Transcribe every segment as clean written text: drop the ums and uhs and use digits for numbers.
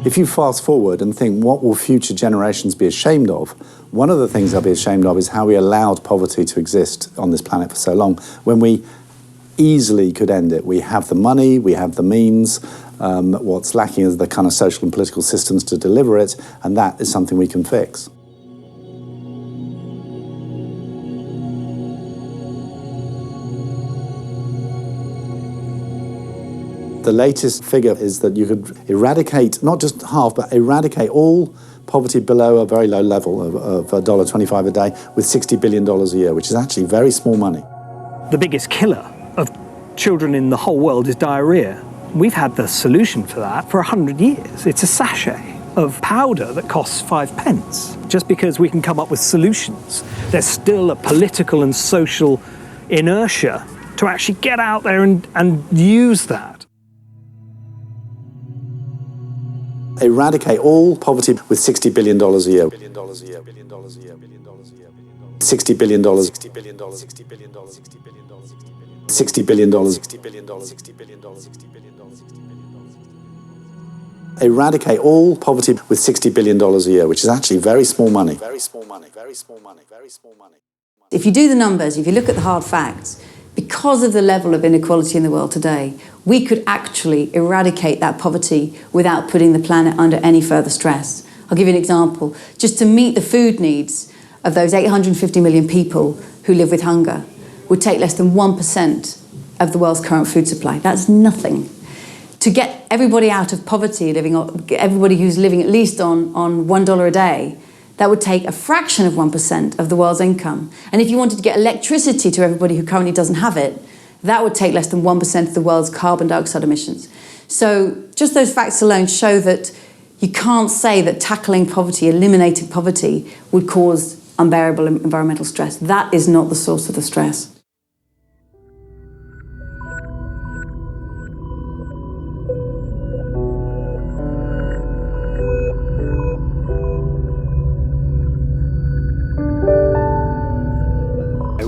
If you fast forward and think, what will future generations be ashamed of? One of the things they'll be ashamed of is how we allowed poverty to exist on this planet for so long, when we easily could end it. We have the money, we have the means. What's lacking is the kind of social and political systems to deliver it, and that is something we can fix. The latest figure is that you could eradicate, not just half, but eradicate all poverty below a very low level of $1.25 a day with $60 billion a year, which is actually very small money. The biggest killer of children in the whole world is diarrhea. We've had the solution for that for 100 years. It's a sachet of powder that costs 5 pence. Just because we can come up with solutions, there's still a political and social inertia to actually get out there and use that. Eradicate all poverty with $60 billion a year. $60 billion. $60 billion. $60 billion. Eradicate all poverty with $60 billion a year, which is actually very small money. Very small money. Very small money. Very small money. If you do the numbers, if you look at the hard facts, because of the level of inequality in the world today, we could actually eradicate that poverty without putting the planet under any further stress. I'll give you an example. Just to meet the food needs of those 850 million people who live with hunger would take less than 1% of the world's current food supply. That's nothing. To get everybody out of poverty, everybody who's living at least on $1 a day, that would take a fraction of 1% of the world's income. And if you wanted to get electricity to everybody who currently doesn't have it, that would take less than 1% of the world's carbon dioxide emissions. So just those facts alone show that you can't say that tackling poverty, eliminating poverty, would cause unbearable environmental stress. That is not the source of the stress.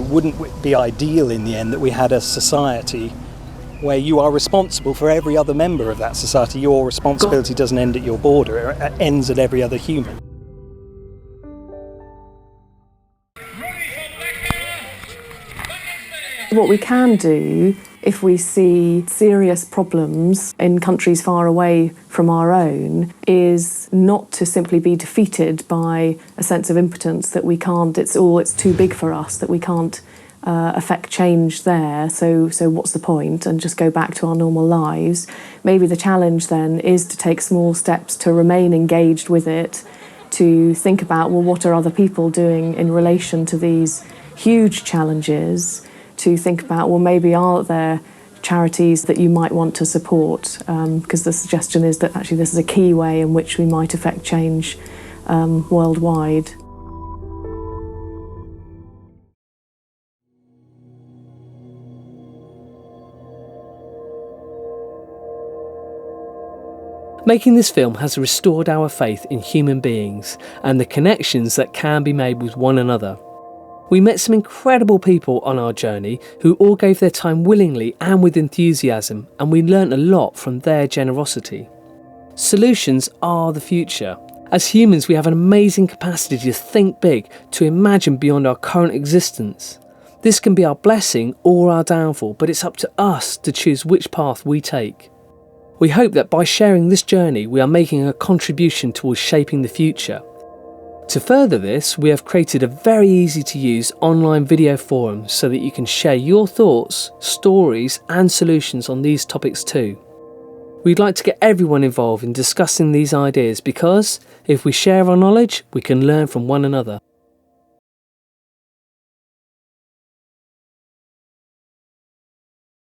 Wouldn't it be ideal in the end that we had a society where you are responsible for every other member of that society? Your responsibility doesn't end at your border, it ends at every other human. What we can do if we see serious problems in countries far away from our own is not to simply be defeated by a sense of impotence that we can't, it's too big for us, that we can't affect change there, so what's the point, and just go back to our normal lives. Maybe the challenge then is to take small steps to remain engaged with it, to think about, well, what are other people doing in relation to these huge challenges, to think about, well, maybe are there charities that you might want to support, because the suggestion is that actually this is a key way in which we might affect change worldwide. Making this film has restored our faith in human beings and the connections that can be made with one another. We met some incredible people on our journey who all gave their time willingly and with enthusiasm, and we learnt a lot from their generosity. Solutions are the future. As humans, we have an amazing capacity to think big, to imagine beyond our current existence. This can be our blessing or our downfall, but it's up to us to choose which path we take. We hope that by sharing this journey, we are making a contribution towards shaping the future. To further this, we have created a very easy to use online video forum so that you can share your thoughts, stories and solutions on these topics too. We'd like to get everyone involved in discussing these ideas because if we share our knowledge, we can learn from one another.